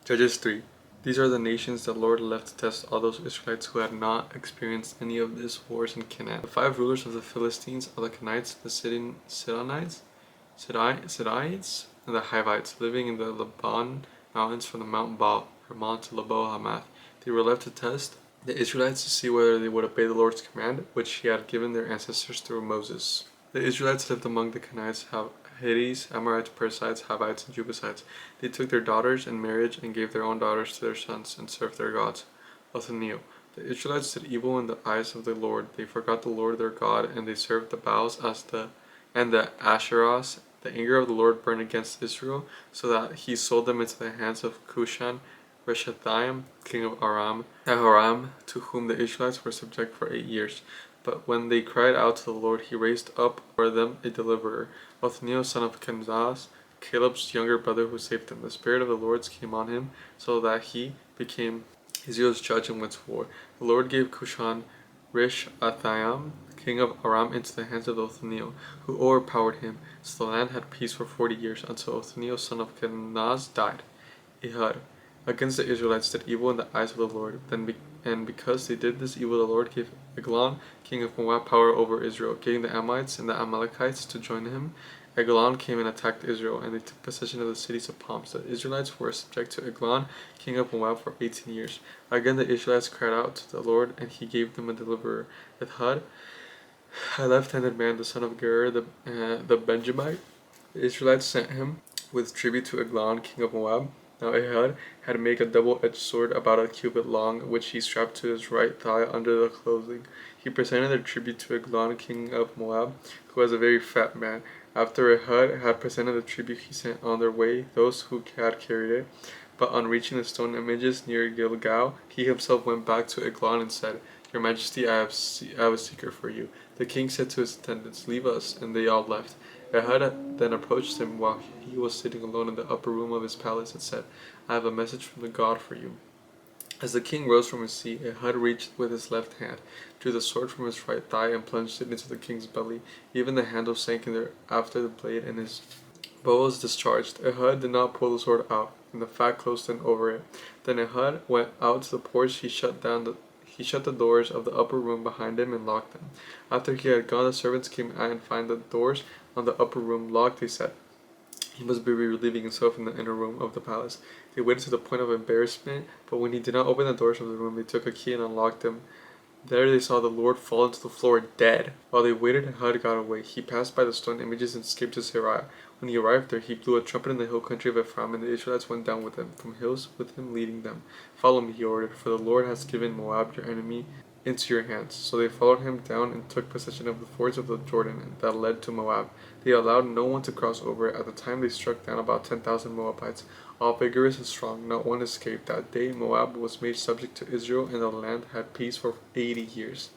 Judges 3. These are the nations the Lord left to test all those Israelites who had not experienced any of these wars in Canaan. The 5 rulers of the Philistines are the Kenites, the Sidonites, and the Hivites, living in the Lebanon mountains from the Mount Baal, Hermon to Lebo Hamath. They were left to test the Israelites to see whether they would obey the Lord's command, which he had given their ancestors through Moses. The Israelites lived among the Kenites, Hittites, Amorites, Perizzites, Hivites, and Jebusites. They took their daughters in marriage and gave their own daughters to their sons and served their gods. Othniel. The Israelites did evil in the eyes of the Lord. They forgot the Lord their God, and they served the Baals and the Asherahs. The anger of the Lord burned against Israel, so that he sold them into the hands of Cushan Rishathaim, king of Aram, to whom the Israelites were subject for 8 years. But when they cried out to the Lord, he raised up for them a deliverer, Othniel son of Kenaz, Caleb's younger brother, who saved them. The Spirit of the Lord came on him, so that he became Israel's judge and went to war. The Lord gave Cushan Rishathaim, king of Aram, into the hands of Othniel, who overpowered him. So the land had peace for 40 years, until Othniel son of Kenaz died. Ehud against the Israelites did evil in the eyes of the Lord. And because they did this evil, the Lord gave Eglon, king of Moab, power over Israel, getting the Ammonites and the Amalekites to join him. Eglon came and attacked Israel, and they took possession of the cities of palms. The Israelites were subject to Eglon, king of Moab, for 18 years. Again the Israelites cried out to the Lord, and he gave them a deliverer. Ehud, a left-handed man, the son of Gerar, the Benjamite. The Israelites sent him with tribute to Eglon, king of Moab. Now Ehud had made a double-edged sword about a cubit long, which he strapped to his right thigh under the clothing. He presented the tribute to Eglon, king of Moab, who was a very fat man. After Ehud had presented the tribute, he sent on their way those who had carried it. But on reaching the stone images near Gilgal, he himself went back to Eglon and said, "Your Majesty, I have a secret for you." The king said to his attendants, "Leave us," and they all left. Ehud then approached him while he was sitting alone in the upper room of his palace and said, "I have a message from the God for you." As the king rose from his seat, Ehud reached with his left hand, drew the sword from his right thigh, and plunged it into the king's belly. Even the handle sank in there after the blade, and his bow was discharged. Ehud did not pull the sword out, and the fat closed in over it. Then Ehud went out to the porch. He shut the doors of the upper room behind him and locked them. After he had gone, the servants came out and found the doors on the upper room locked. They said, "He must be relieving himself in the inner room of the palace." They waited to the point of embarrassment, but when he did not open the doors of the room, they took a key and unlocked them. There they saw the Lord fall into the floor dead. While they waited, Ehud got away. He passed by the stone images and escaped to Sariah. When he arrived there, he blew a trumpet in the hill country of Ephraim, and the Israelites went down with him, from hills with him leading them. "Follow me," he ordered, "for the Lord has given Moab, your enemy, into your hands." So they followed him down and took possession of the fords of the Jordan that led to Moab. They allowed no one to cross over. At the time they struck down about 10,000 Moabites, all vigorous and strong. Not one escaped. That day Moab was made subject to Israel, and the land had peace for 80 years.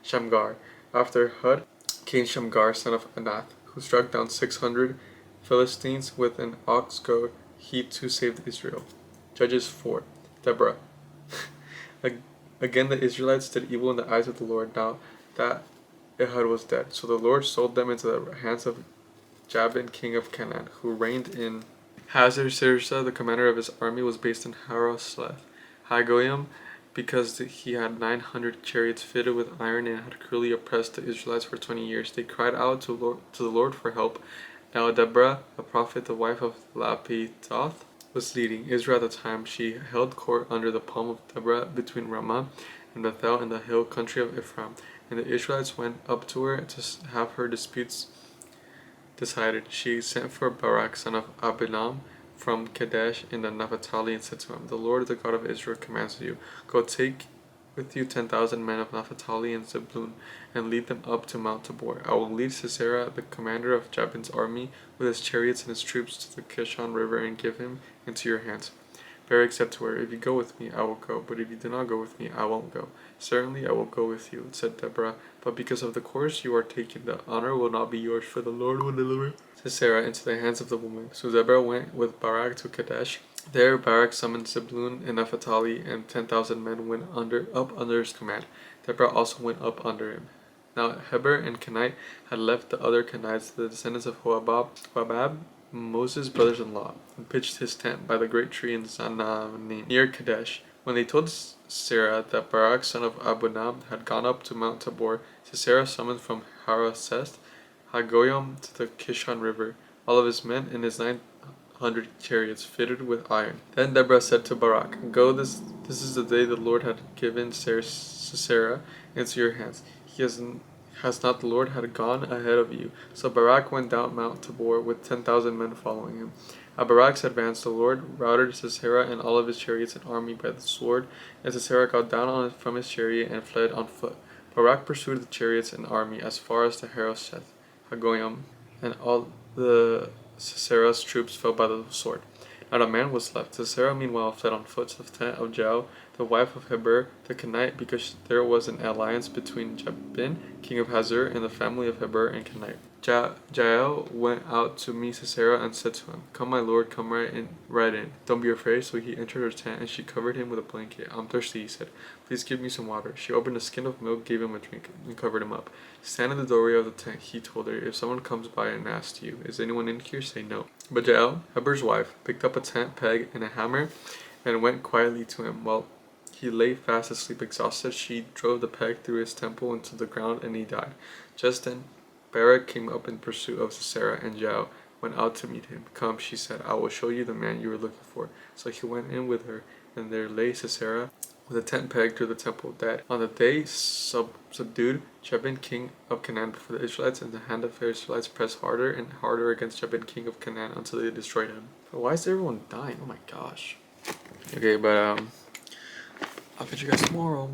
Shamgar. After Hud came Shamgar, son of Anath, who struck down 600 Philistines with an ox goad. He too saved Israel. Judges 4. Deborah. Again the Israelites did evil in the eyes of the Lord, now that Ehud was dead. So the Lord sold them into the hands of Jabin, king of Canaan, who reigned in Hazar-Sirsa. The commander of his army was based in Harosleth Hagoyim, because he had 900 chariots fitted with iron and had cruelly oppressed the Israelites for 20 years. They cried out to the Lord for help. Now Deborah, a prophet, the wife of Lapitoth, was leading Israel at the time. She held court under the palm of Deborah between Ramah and Bethel in the hill country of Ephraim. And the Israelites went up to her to have her disputes decided. She sent for Barak, son of Abinam, from Kadesh in the Naphtali, and said to him, "The Lord, the God of Israel, commands you, go take with you 10,000 men of Naphtali and Zebulun, and lead them up to Mount Tabor. I will lead Sisera, the commander of Jabin's army, with his chariots and his troops to the Kishon River, and give him into your hands." Barak said to her, "If you go with me, I will go, but if you do not go with me, I won't go." "Certainly I will go with you," said Deborah, "but because of the course you are taking, the honor will not be yours, for the Lord will deliver Sisera into the hands of the woman." So Deborah went with Barak to Kadesh. There Barak summoned Zebulun and Naphtali, and 10,000 men went up under his command. Deborah also went up under him. Now Heber and Kenite had left the other Kenites, the descendants of Hobab, Moses' brothers-in-law, and pitched his tent by the great tree in Zaanannim, near Kadesh. When they told Sisera that Barak son of Abinab had gone up to Mount Tabor, Sisera summoned from Harosheth Hagoyim to the Kishon River all of his men and his 900 chariots fitted with iron. Then Deborah said to Barak, "Go, this is the day the Lord had given Sisera into your hands. Has not the Lord had gone ahead of you?" So Barak went down Mount Tabor with 10,000 men following him. At Barak's advance, the Lord routed Sisera and all of his chariots and army by the sword, and Sisera got down from his chariot and fled on foot. Barak pursued the chariots and army as far as the Harosheth Hagoyim, and all the Sisera's troops fell by the sword. Not a man was left. Sisera meanwhile fled on foot to the tent of Jael, the wife of Heber the Kenite, because there was an alliance between Jabin, king of Hazor, and the family of Heber and Kenite. Jael went out to meet Sisera and said to him, "Come, my lord, come right in. Don't be afraid." So he entered her tent, and she covered him with a blanket. "I'm thirsty," he said. "Please give me some water." She opened a skin of milk, gave him a drink, and covered him up. "Stand in the doorway of the tent," he told her. "If someone comes by and asks you, 'Is anyone in here?' say no." But Jael, Heber's wife, picked up a tent peg and a hammer and went quietly to him. While he lay fast asleep exhausted, she drove the peg through his temple into the ground, and he died. Just then Barak came up in pursuit of Sisera, and Jael went out to meet him. "Come," she said, "I will show you the man you were looking for." So he went in with her, and there lay Sisera with a tent peg through the temple, dead. On the day subdued Jabin, king of Canaan, before the Israelites, and the hand of the Israelites pressed harder and harder against Jabin, king of Canaan, until they destroyed him. But why is everyone dying? Oh my gosh. Okay, but I'll catch you guys tomorrow.